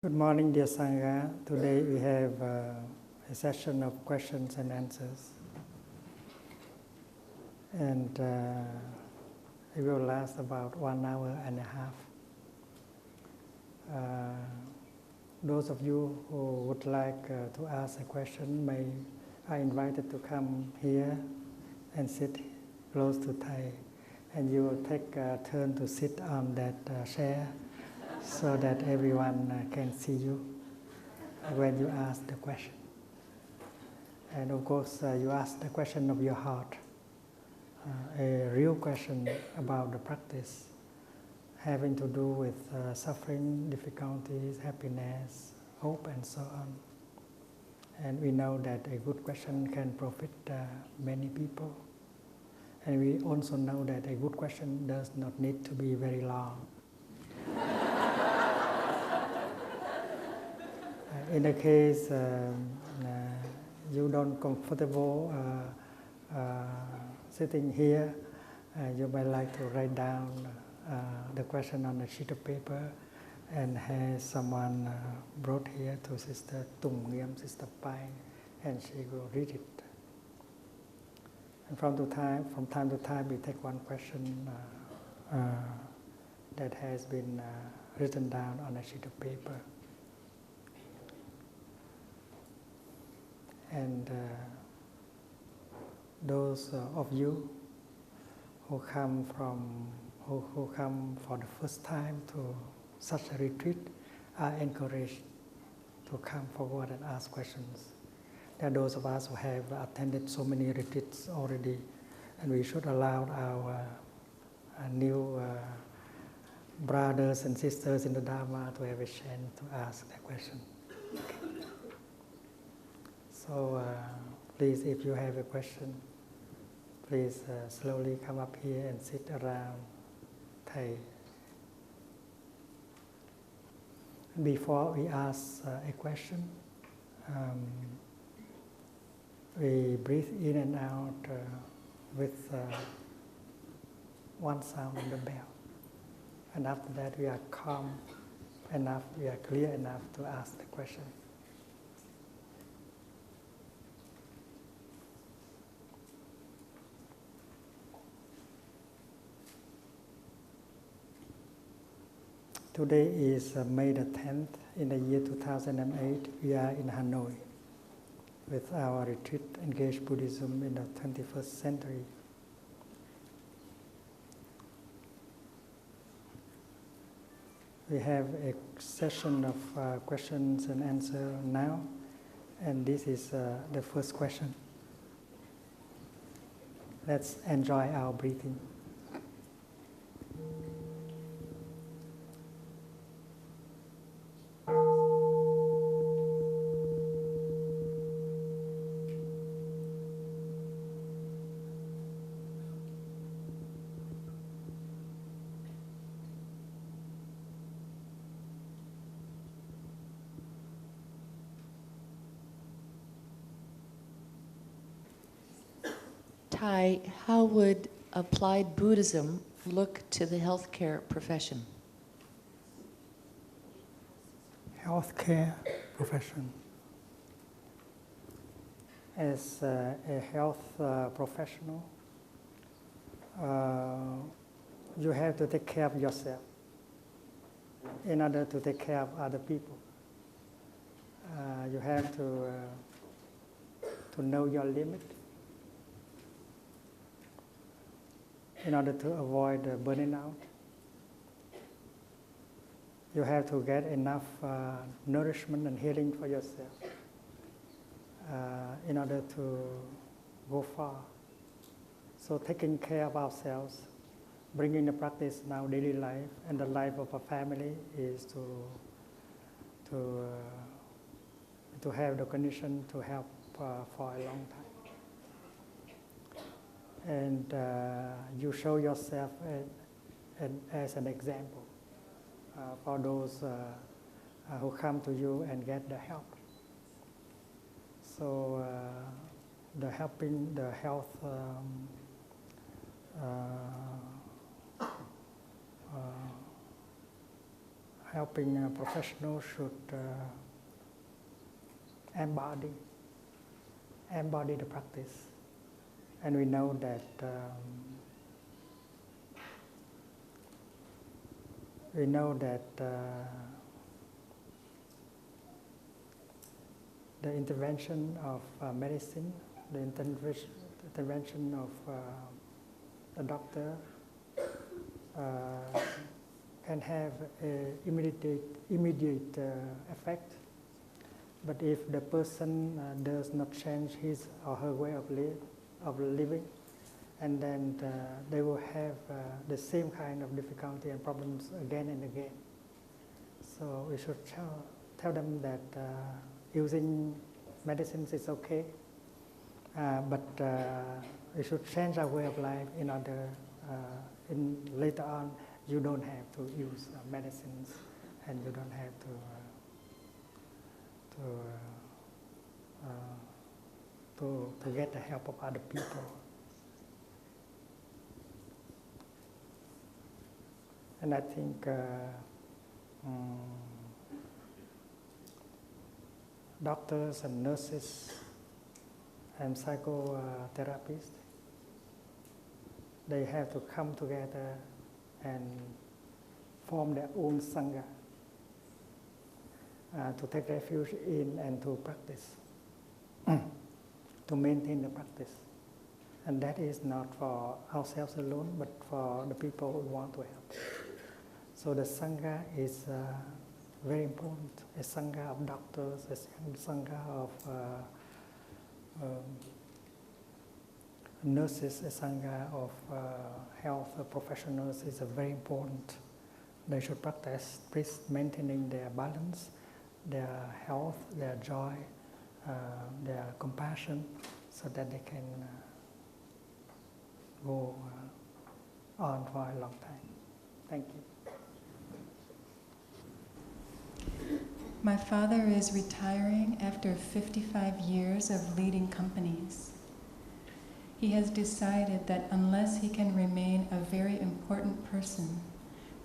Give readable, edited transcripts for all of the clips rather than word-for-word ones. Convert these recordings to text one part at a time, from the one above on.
Good morning, dear Sangha. Today we have a session of questions and answers. And it will last about 1 hour and a half. Those of you who would like to ask a question are invited to come here and sit close to Thai. And you will take a turn to sit on that chair so that everyone can see you when you ask the question. And of course, you ask the question of your heart, a real question about the practice, having to do with suffering, difficulties, happiness, hope, and so on. And we know that a good question can profit many people. And we also know that a good question does not need to be very long. In the case you don't comfortable sitting here, you might like to write down the question on a sheet of paper and have someone brought here to Sister Tung Nghiêm, Sister Pai, and she will read it. And from time to time, we take one question that has been written down on a sheet of paper. And those of you who come for the first time to such a retreat are encouraged to come forward and ask questions. There are those of us who have attended so many retreats already, and we should allow our new brothers and sisters in the Dharma to have a chance to ask their question. So please, if you have a question, please slowly come up here and sit around Thai. Before we ask a question, we breathe in and out with one sound on the bell. And after that, we are calm enough, we are clear enough to ask the question. Today is May the 10th in the year 2008. We are in Hanoi with our retreat, Engaged Buddhism in the 21st century. We have a session of questions and answers now, and this is the first question. Let's enjoy our breathing. Thai, how would applied Buddhism look to the healthcare profession? Healthcare profession. As a health professional, you have to take care of yourself in order to take care of other people. You have to know your limit in order to avoid burning out. You have to get enough nourishment and healing for yourself in order to go far. So taking care of ourselves, bringing the practice in our daily life and the life of a family is to have the condition to help for a long time. And you show yourself as an example for those who come to you and get the help. So the health helping professionals should embody the practice. And we know that the intervention of medicine, the intervention of a doctor can have an immediate effect. But if the person does not change his or her way of living, and then they will have the same kind of difficulty and problems again and again. So we should tell them that using medicines is okay, but we should change our way of life in order, later on, you don't have to use medicines, and you don't have to get the help of other people. And I think doctors and nurses and psychotherapists, they have to come together and form their own sangha to take refuge in and to practice, to maintain the practice. And that is not for ourselves alone, but for the people who want to help. So the sangha is very important. A sangha of doctors, a sangha of nurses, a sangha of health professionals is very important. They should practice maintaining their balance, their health, their joy, their compassion, so that they can go on for a long time. Thank you. My father is retiring after 55 years of leading companies. He has decided that unless he can remain a very important person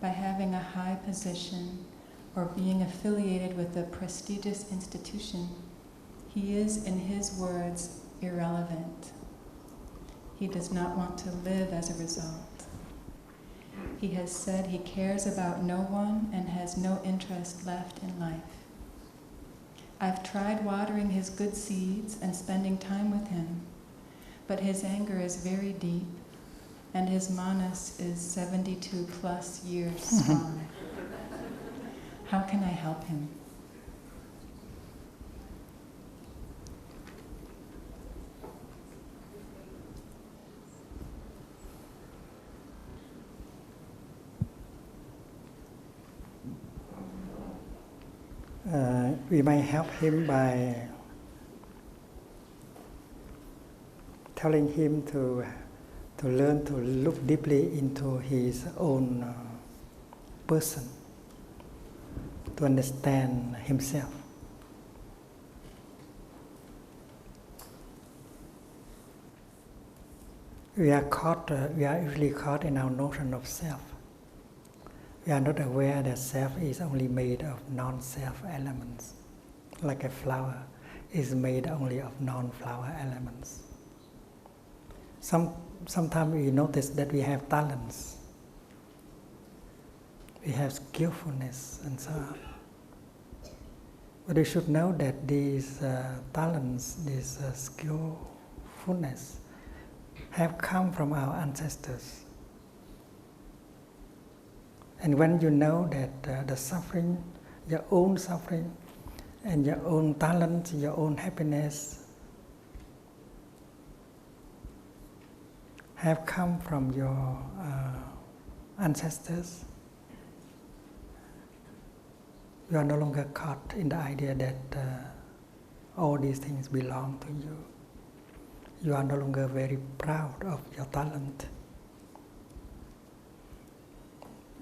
by having a high position or being affiliated with a prestigious institution, he is, in his words, irrelevant. He does not want to live as a result. He has said he cares about no one and has no interest left in life. I've tried watering his good seeds and spending time with him, but his anger is very deep, and his manas is 72 plus years strong. How can I help him? We may help him by telling him to learn to look deeply into his own person, to understand himself. We are usually caught in our notion of self. We are not aware that self is only made of non-self elements. Like a flower is made only of non-flower elements. Sometimes we notice that we have talents, we have skillfulness and so on. But we should know that these talents, this skillfulness have come from our ancestors. And when you know that the suffering, your own suffering, and your own talent, your own happiness have come from your ancestors, you are no longer caught in the idea that all these things belong to you. You are no longer very proud of your talent,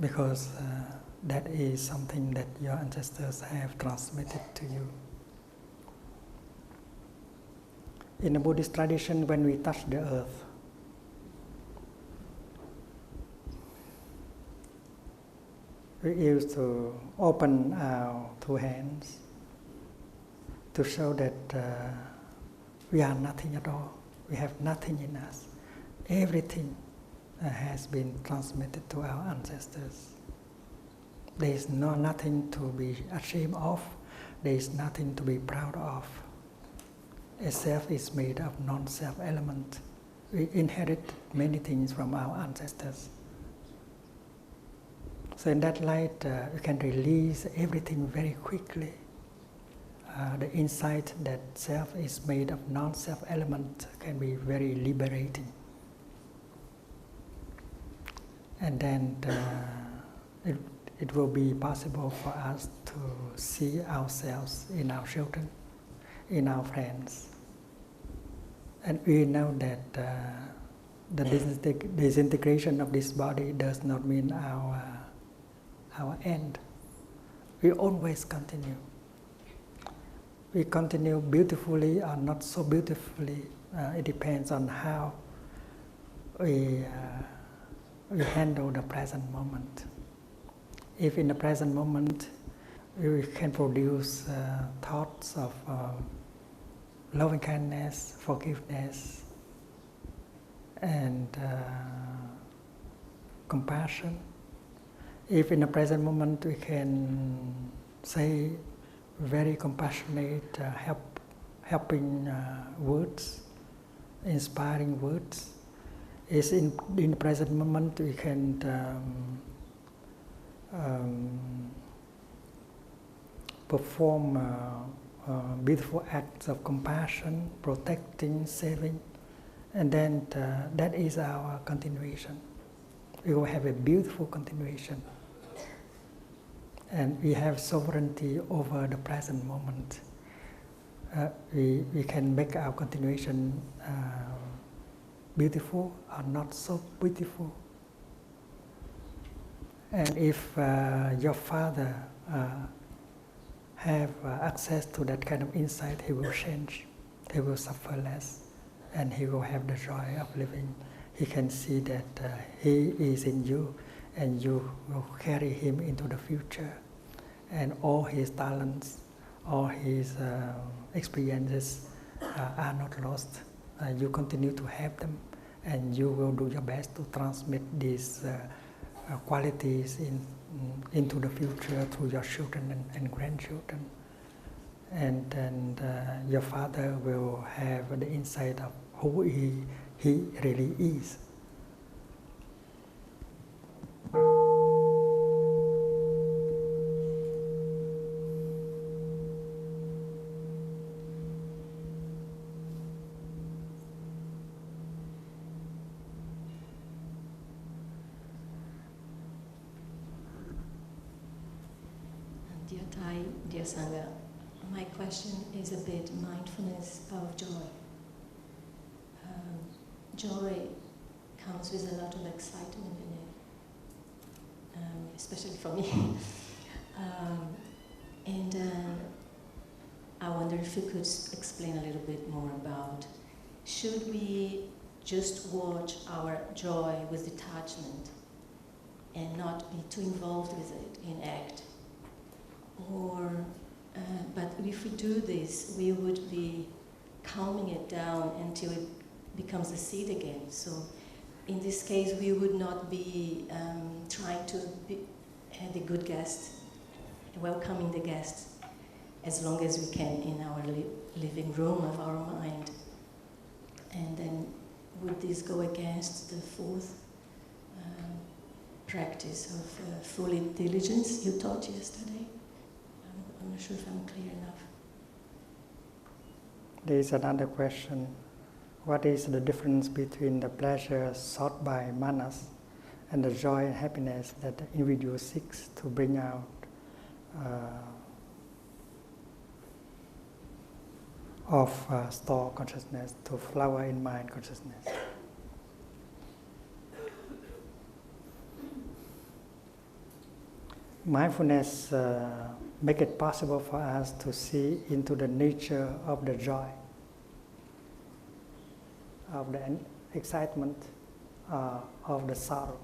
because that is something that your ancestors have transmitted to you. In the Buddhist tradition, when we touch the earth, we used to open our two hands to show that we are nothing at all. We have nothing in us. Everything has been transmitted to our ancestors. There is nothing to be ashamed of. There is nothing to be proud of. A self is made of non-self element. We inherit many things from our ancestors. So in that light, we can release everything very quickly. The insight that self is made of non-self element can be very liberating. And then it will be possible for us to see ourselves in our children, in our friends. And we know that the disintegration of this body does not mean our end. We always continue. We continue beautifully or not so beautifully. It depends on how we handle the present moment. If in the present moment we can produce thoughts of loving kindness, forgiveness, and compassion, if in the present moment we can say very compassionate, helping words, inspiring words, is in the present moment we can perform beautiful acts of compassion, protecting, saving, and then that is our continuation. We will have a beautiful continuation. And we have sovereignty over the present moment. We can make our continuation beautiful or not so beautiful. And if your father have access to that kind of insight, he will change. He will suffer less, and he will have the joy of living. He can see that he is in you, and you will carry him into the future. And all his talents, all his experiences are not lost. You continue to have them, and you will do your best to transmit these qualities into the future through your children and grandchildren. And your father will have the insight of who he really is. Dear Thai, dear Sangha, my question is a bit mindfulness of joy. Joy comes with a lot of excitement in it, especially for me. And I wonder if you could explain a little bit more about, should we just watch our joy with detachment and not be too involved with it in act? Or, but if we do this, we would be calming it down until it becomes a seed again. So in this case, we would not be trying to be the good guest, welcoming the guest as long as we can in our living room of our mind. And then would this go against the fourth practice of full diligence you taught yesterday? I'm not sure if I'm clear enough. There is another question. What is the difference between the pleasure sought by manas and the joy and happiness that the individual seeks to bring out of store consciousness to flower in mind consciousness? Mindfulness make it possible for us to see into the nature of the joy, of the excitement, of the sorrow.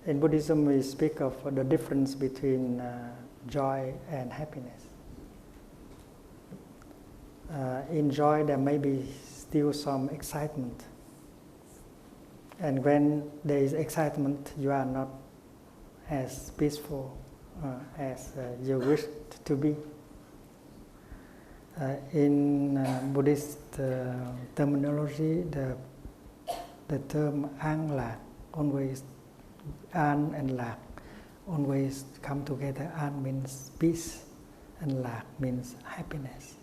In Buddhism, we speak of the difference between joy and happiness. In joy, there may be still some excitement. And when there is excitement, you are not as peaceful as you wish to be. In Buddhist terminology, the term an lạc, always an and lạc, always come together. An means peace, and lạc means happiness.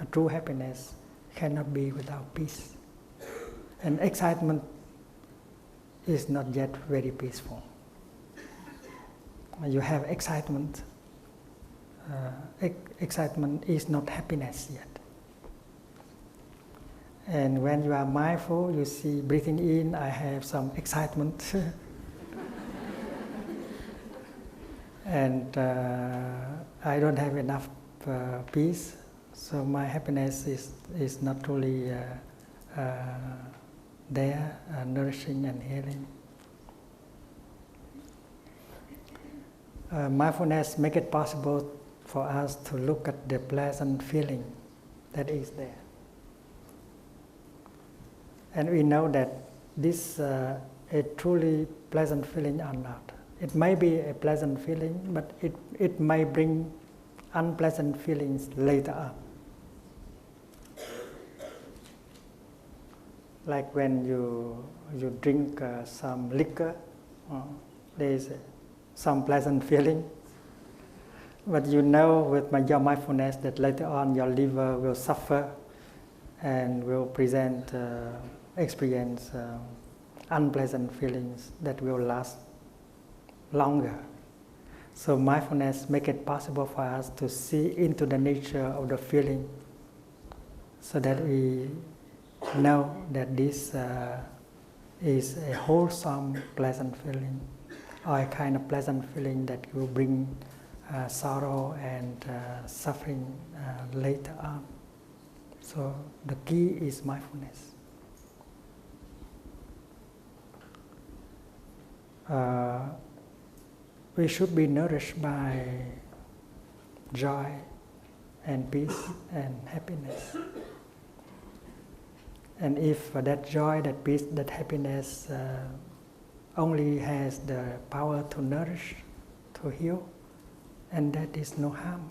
A true happiness cannot be without peace. And excitement is not yet very peaceful. You have excitement. Excitement is not happiness yet. And when you are mindful, you see breathing in, I have some excitement. And I don't have enough peace, so my happiness is not truly there, nourishing and healing. Mindfulness makes it possible for us to look at the pleasant feeling that is there. And we know that this a truly pleasant feeling or not. It may be a pleasant feeling, but it may bring unpleasant feelings later on. Like when you drink some liquor, there is some pleasant feeling. But you know with your mindfulness that later on your liver will suffer and will experience unpleasant feelings that will last longer. So mindfulness makes it possible for us to see into the nature of the feeling so that we know that this is a wholesome, pleasant feeling, or a kind of pleasant feeling that will bring sorrow and suffering later on. So the key is mindfulness. We should be nourished by joy and peace and happiness. And if that joy, that peace, that happiness only has the power to nourish, to heal, and that is no harm.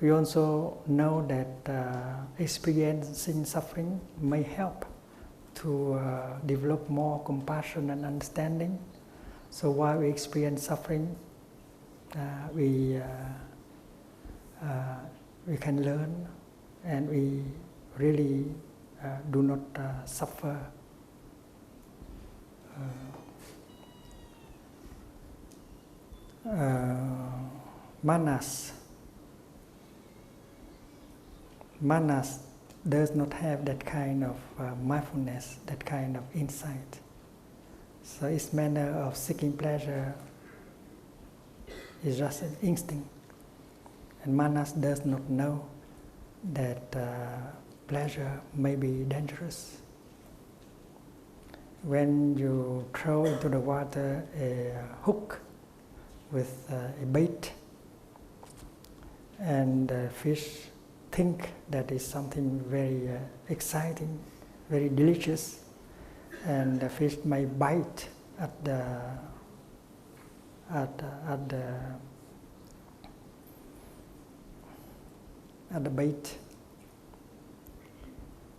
We also know that experiencing suffering may help to develop more compassion and understanding. So while we experience suffering, we can learn, and we really do not suffer. Manas does not have that kind of mindfulness, that kind of insight. So its manner of seeking pleasure is just an instinct. And manas does not know that pleasure may be dangerous. When you throw into the water a hook with a bait, and the fish think that is something very exciting, very delicious, and the fish may bite at the bait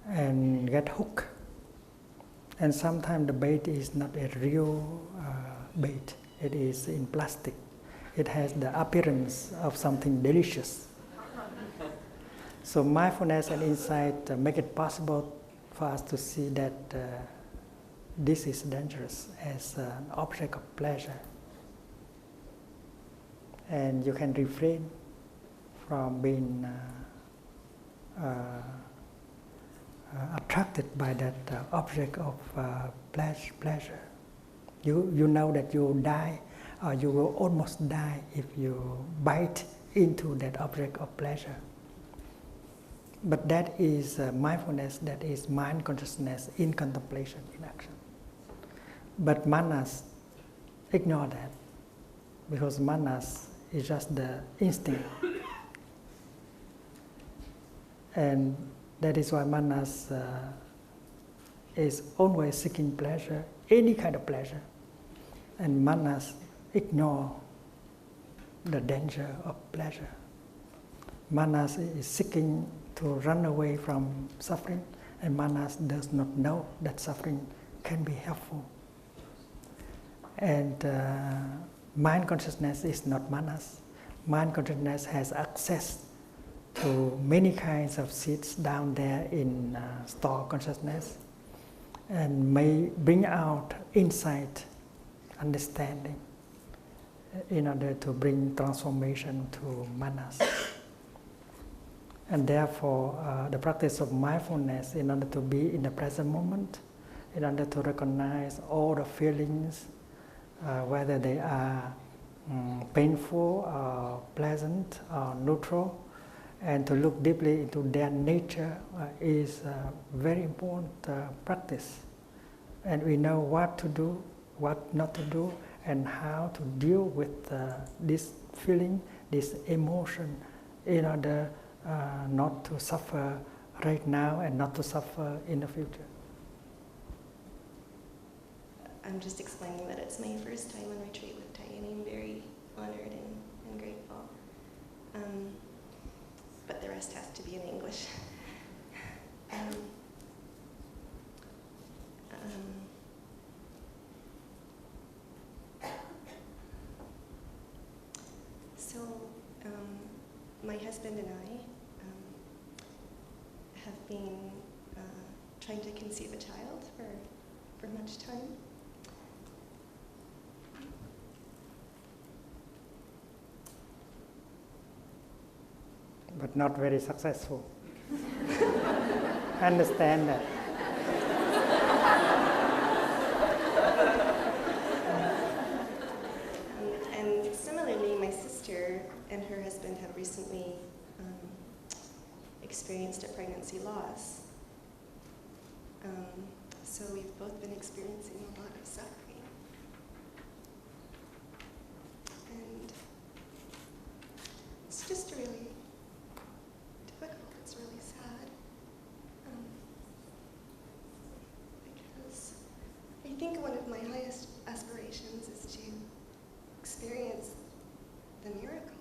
and get hooked. And sometimes the bait is not a real bait. It is in plastic. It has the appearance of something delicious. So mindfulness and insight make it possible for us to see that this is dangerous as an object of pleasure. And you can refrain from being attracted by that object of pleasure. You know that you will die, or you will almost die if you bite into that object of pleasure. But that is mindfulness, that is mind consciousness in contemplation, in action. But manas ignore that, because manas is just the instinct. And that is why manas is always seeking pleasure, any kind of pleasure. And manas ignore the danger of pleasure. Manas is seeking to run away from suffering, and manas does not know that suffering can be helpful. And mind consciousness is not manas. Mind consciousness has access to many kinds of seeds down there in store consciousness, and may bring out insight, understanding, in order to bring transformation to manas. And therefore, the practice of mindfulness, in order to be in the present moment, in order to recognize all the feelings, whether they are painful or pleasant or neutral, and to look deeply into their nature is a very important practice. And we know what to do, what not to do, and how to deal with this feeling, this emotion, in order not to suffer right now and not to suffer in the future. I'm just explaining that it's my first time on retreat with Thai, and I'm very honored and grateful. But the rest has to be in English. My husband and I have been trying to conceive a child for much time. But not very successful. I understand that. And similarly, my sister and her husband have recently experienced a pregnancy loss. So we've both been experiencing a lot of suffering. And it's just really difficult, it's really sad. Because I think one of my highest aspirations is to experience the miracle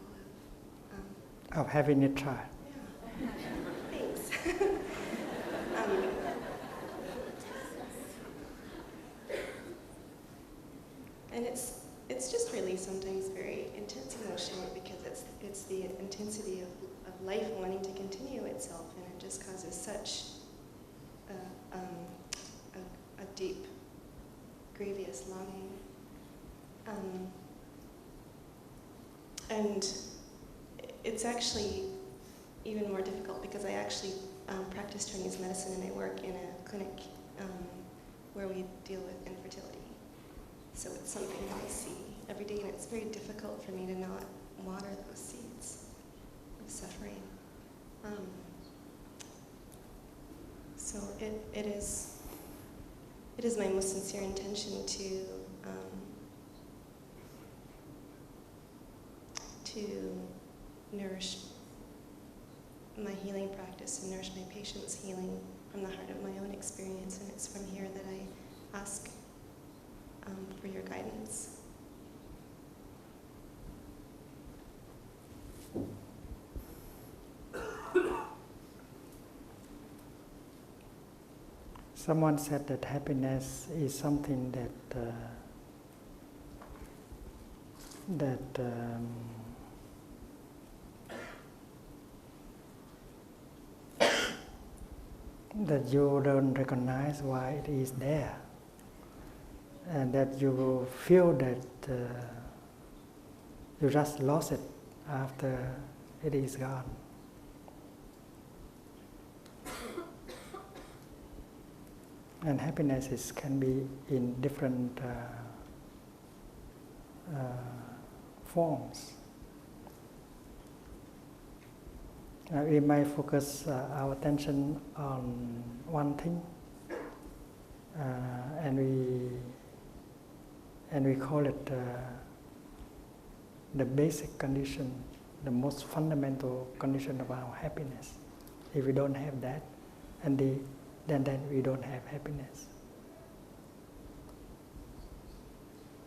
of having a child. Yeah. Thanks. And it's just really sometimes very intense emotionally, because it's the intensity of life wanting to continue itself, and it just causes such a deep, grievous longing. And it's actually even more difficult because I actually practice Chinese medicine, and I work in a clinic where we deal with infertility. So it's something that I see every day, and it's very difficult for me to not water those seeds of suffering. So it is my most sincere intention to nourish my healing practice and nourish my patient's healing from the heart of my own experience, and it's from here that I ask for your guidance. Someone said that happiness is something that you don't recognize why it is there, and that you feel that you just lost it after it is gone. And happiness can be in different forms. We might focus our attention on one thing, and And we call it the basic condition, the most fundamental condition of our happiness. If we don't have that, then we don't have happiness.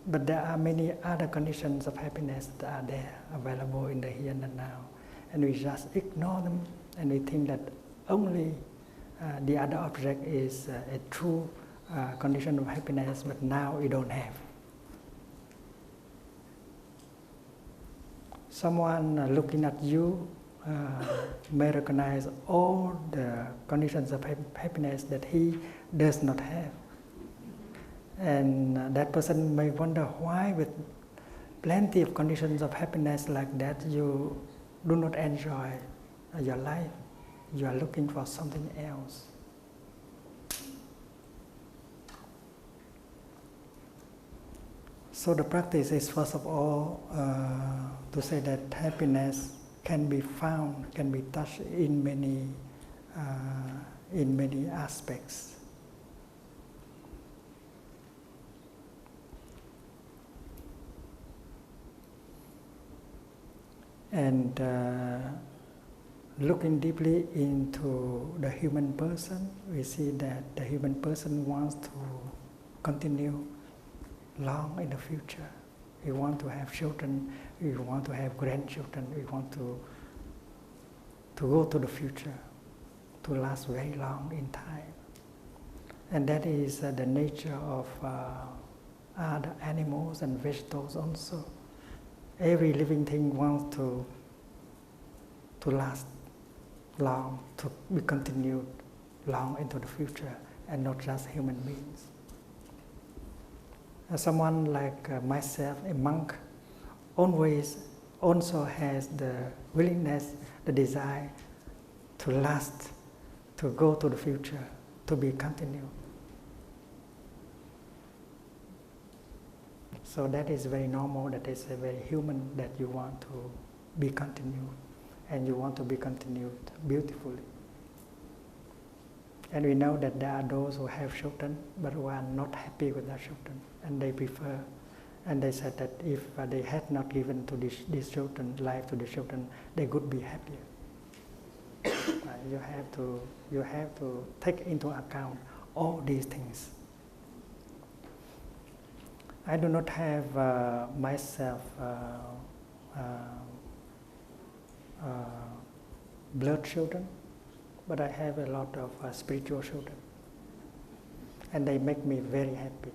But there are many other conditions of happiness that are there, available in the here and now. And we just ignore them, and we think that only the other object is a true condition of happiness, but now we don't have. Someone looking at you may recognize all the conditions of happiness that he does not have. And that person may wonder why, with plenty of conditions of happiness like that, you do not enjoy your life. You are looking for something else. So the practice is, first of all, to say that happiness can be found, can be touched in many aspects. And looking deeply into the human person, we see that the human person wants to continue long in the future. We want to have children, we want to have grandchildren, we want to go to the future, to last very long in time. And that is the nature of other animals and vegetables also. Every living thing wants to last long, to be continued long into the future, and not just human beings. Someone like myself, a monk, always also has the willingness, the desire to last, to go to the future, to be continued. So that is very normal, that is very human, that you want to be continued, and you want to be continued beautifully. And we know that there are those who have children, but who are not happy with their children, and they prefer, and they said that if they had not given to these children, life to the children, they could be happier. You have to take into account all these things. I do not have myself blood children, but I have a lot of spiritual children, and they make me very happy,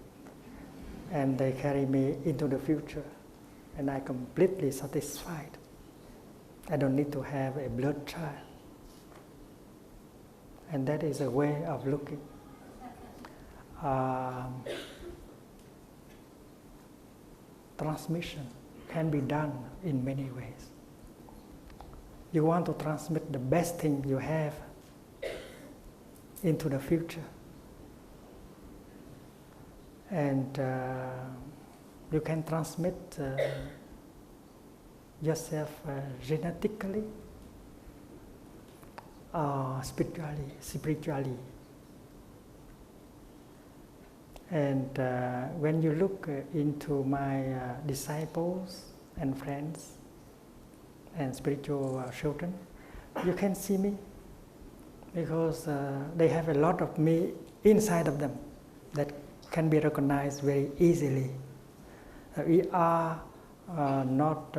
and they carry me into the future, and I'm completely satisfied. I don't need to have a blood child, and that is a way of looking. Transmission can be done in many ways. You want to transmit the best thing you have into the future. And you can transmit yourself genetically or spiritually. And when you look into my disciples and friends and spiritual children, you can see me, because they have a lot of me inside of them that can be recognized very easily. We are not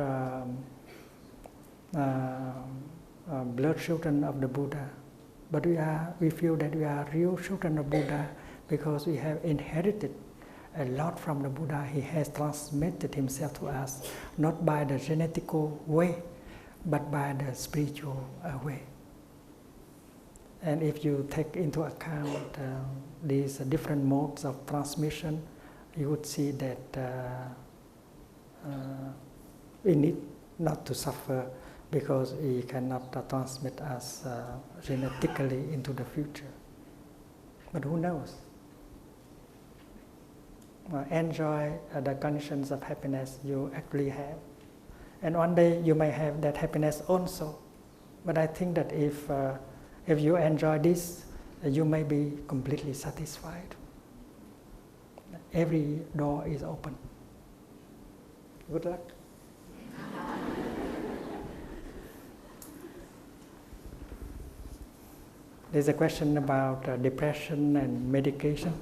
blood children of the Buddha, but we feel that we are real children of Buddha, because we have inherited a lot from the Buddha. He has transmitted himself to us, not by the genetical way, but by the spiritual way. And if you take into account these different modes of transmission, you would see that we need not to suffer, because we cannot transmit us genetically into the future. But who knows? Enjoy the conditions of happiness you actually have. And one day you may have that happiness also. But I think that if you enjoy this, you may be completely satisfied. Every door is open. Good luck. There's a question about depression and medication.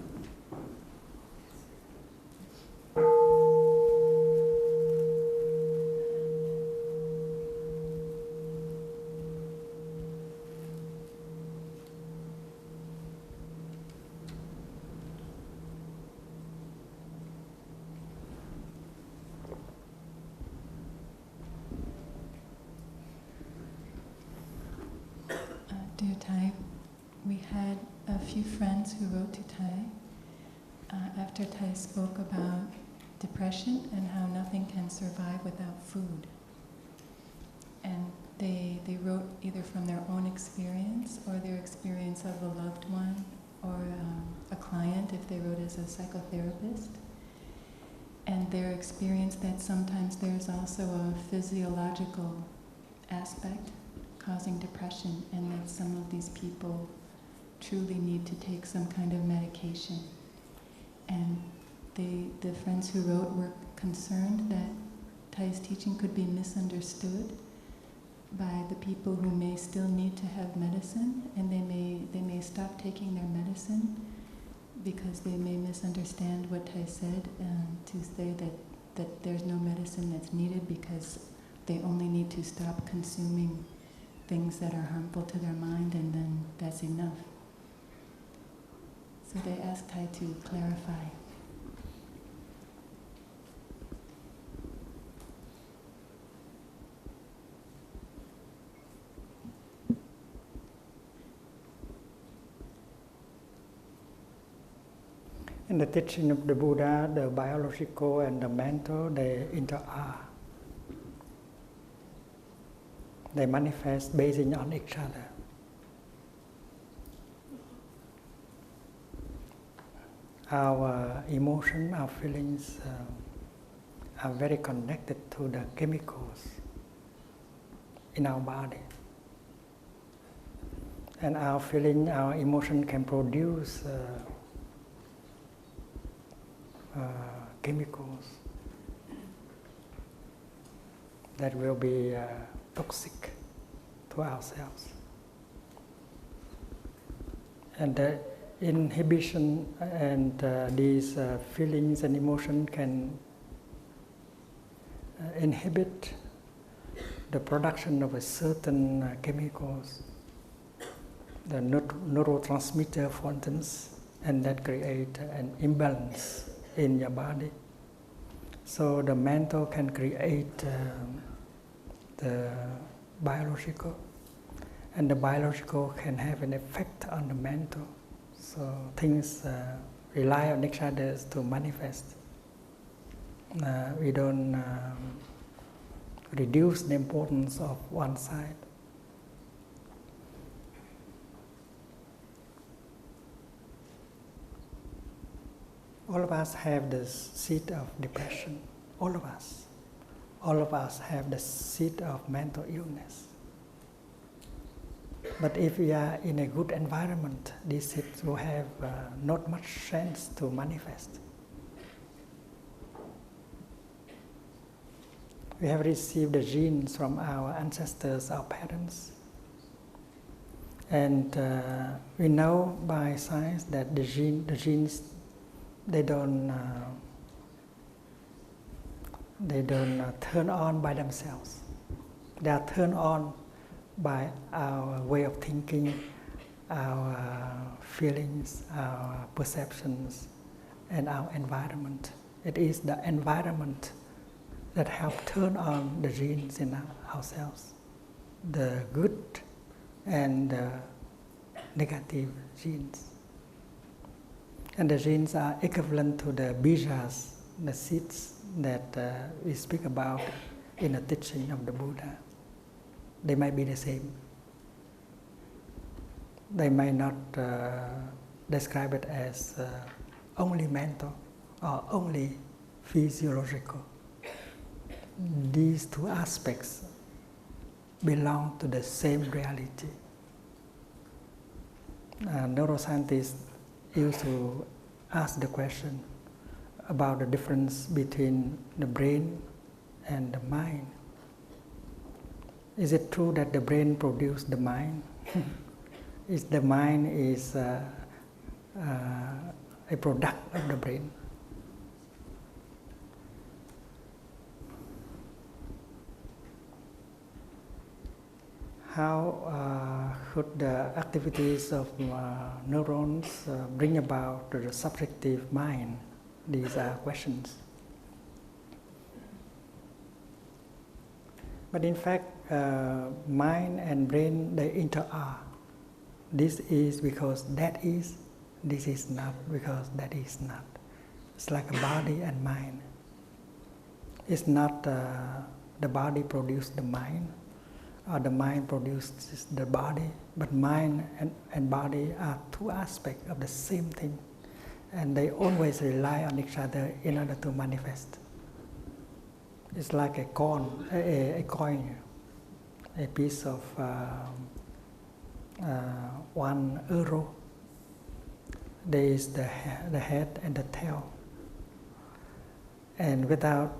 Dear Thai, we had a few friends who wrote to Thai after Thai spoke about depression and how nothing can survive without food. And they wrote either from their own experience or their experience of a loved one or a client if they wrote as a psychotherapist. And their experience that sometimes there's also a physiological aspect causing depression, and that some of these people truly need to take some kind of medication. And the friends who wrote were concerned that Thai's teaching could be misunderstood by the people who may still need to have medicine, and they may stop taking their medicine because they may misunderstand what Thai said to say that there's no medicine that's needed because they only need to stop consuming things that are harmful to their mind, and then that's enough. So they asked Thai to clarify. In the teaching of the Buddha, the biological and the mental, they interact. They manifest based on each other. Our emotions, our feelings are very connected to the chemicals in our body. And our feeling, our emotion can produce chemicals that will be toxic to ourselves. And the inhibition and these feelings and emotions can inhibit the production of a certain chemicals, the neurotransmitter, for instance, and that create an imbalance in your body. So the mental can create the biological, and the biological can have an effect on the mental. So things rely on each other to manifest. We don't reduce the importance of one side. All of us have the seed of depression. All of us. All of us have the seed of mental illness. But if we are in a good environment, these seeds will have not much chance to manifest. We have received the genes from our ancestors, our parents. And we know by science that the genes, they don't turn on by themselves. They are turned on by our way of thinking, our feelings, our perceptions, and our environment. It is the environment that helps turn on the genes in ourselves, the good and the negative genes. And the genes are equivalent to the bijas, the seeds that we speak about in the teaching of the Buddha. They might be the same. They might not describe it as only mental or only physiological. These two aspects belong to the same reality. Neuroscientists used to ask the question about the difference between the brain and the mind. Is it true that the brain produces the mind? Is the mind is a product of the brain? How should the activities of neurons bring about the subjective mind? These are questions. But in fact, mind and brain, they interact. This is because that is, this is not because that is not. It's like a body and mind. It's not the body produces the mind, or the mind produces the body, but mind and body are two aspects of the same thing, and they always rely on each other in order to manifest. It's like a coin, a piece of €1. There is the head and the tail, and without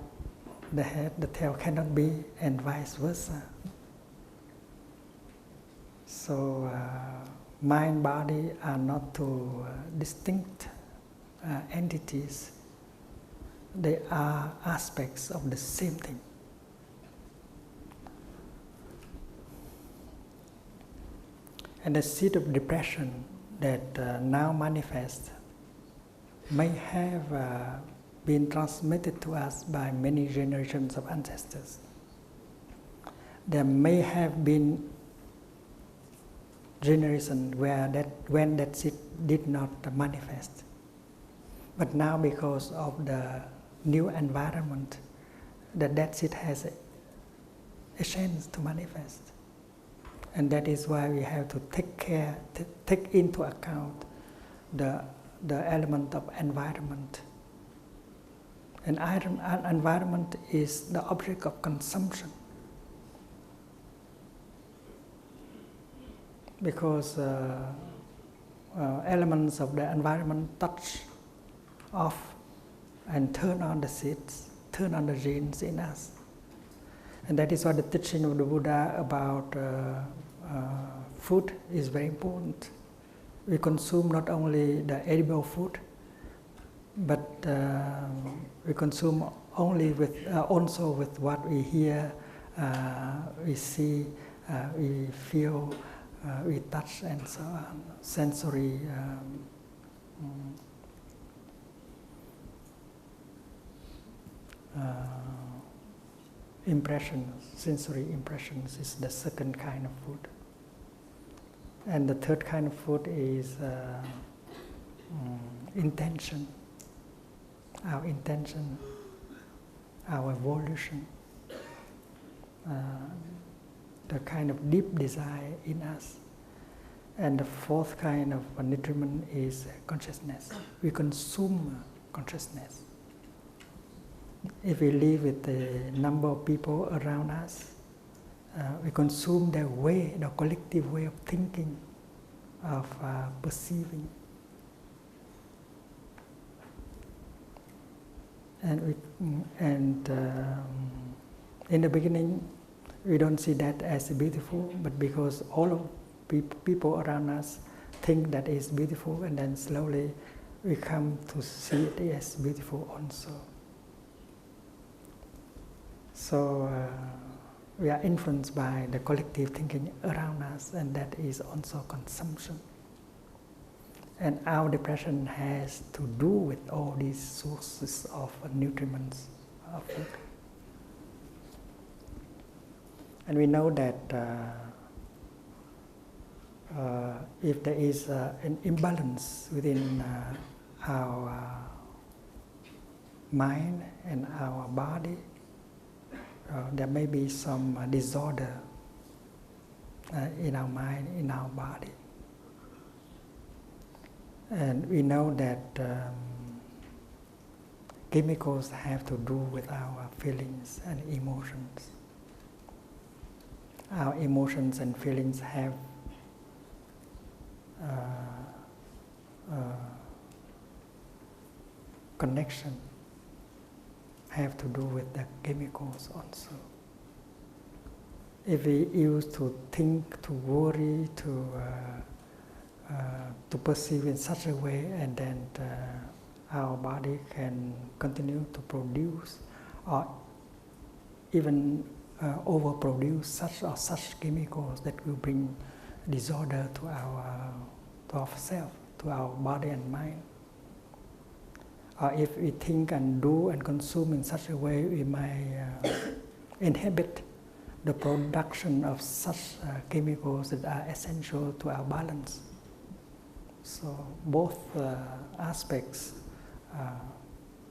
the head, the tail cannot be, and vice versa. So mind, body are not two distinct entities. They are aspects of the same thing. And the seed of depression that now manifests may have been transmitted to us by many generations of ancestors. There may have been generations when that seed did not manifest. But now, because of the new environment, that seed has a chance to manifest. And that is why we have to take into account the element of environment. And environment is the object of consumption. Because elements of the environment touch off and turn on the seeds, turn on the genes in us. And that is why the teaching of the Buddha about food is very important. We consume not only the edible food, but we consume also with what we hear, we see, we feel, we touch, and so on. Sensory impressions, sensory impressions is the second kind of food. And the third kind of food is intention. Our intention, our evolution, the kind of deep desire in us. And the fourth kind of nutriment is consciousness. We consume consciousness. If we live with a number of people around us, we consume their way, the collective way of thinking, of perceiving. And in the beginning, we don't see that as beautiful, but because all of people around us think that is beautiful, and then slowly we come to see it as beautiful also. So we are influenced by the collective thinking around us, and that is also consumption. And our depression has to do with all these sources of nutriments of food. And we know that if there is an imbalance within our mind and our body, there may be some disorder in our mind, in our body. And we know that chemicals have to do with our feelings and emotions. Our emotions and feelings have connection have to do with the chemicals also. If we used to think, to worry, to perceive in such a way, and then our body can continue to produce or even overproduce such chemicals that will bring disorder to ourselves, to our body and mind. Or if we think and do and consume in such a way, we may inhibit the production of such chemicals that are essential to our balance. So both aspects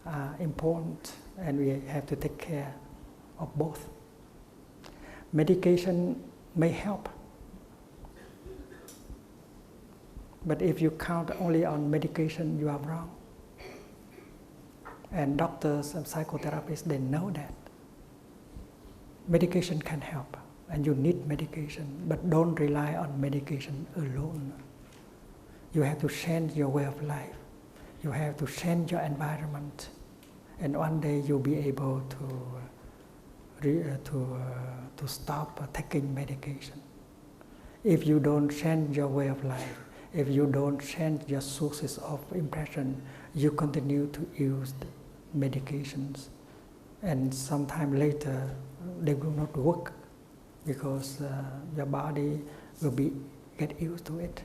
are important, and we have to take care of both. Medication may help, but if you count only on medication, you are wrong. And doctors and psychotherapists, they know that. Medication can help, and you need medication, but don't rely on medication alone. You have to change your way of life. You have to change your environment, and one day you'll be able to stop taking medication. If you don't change your way of life, if you don't change your sources of impression, you continue to use medications, and sometime later they will not work because your body will get used to it.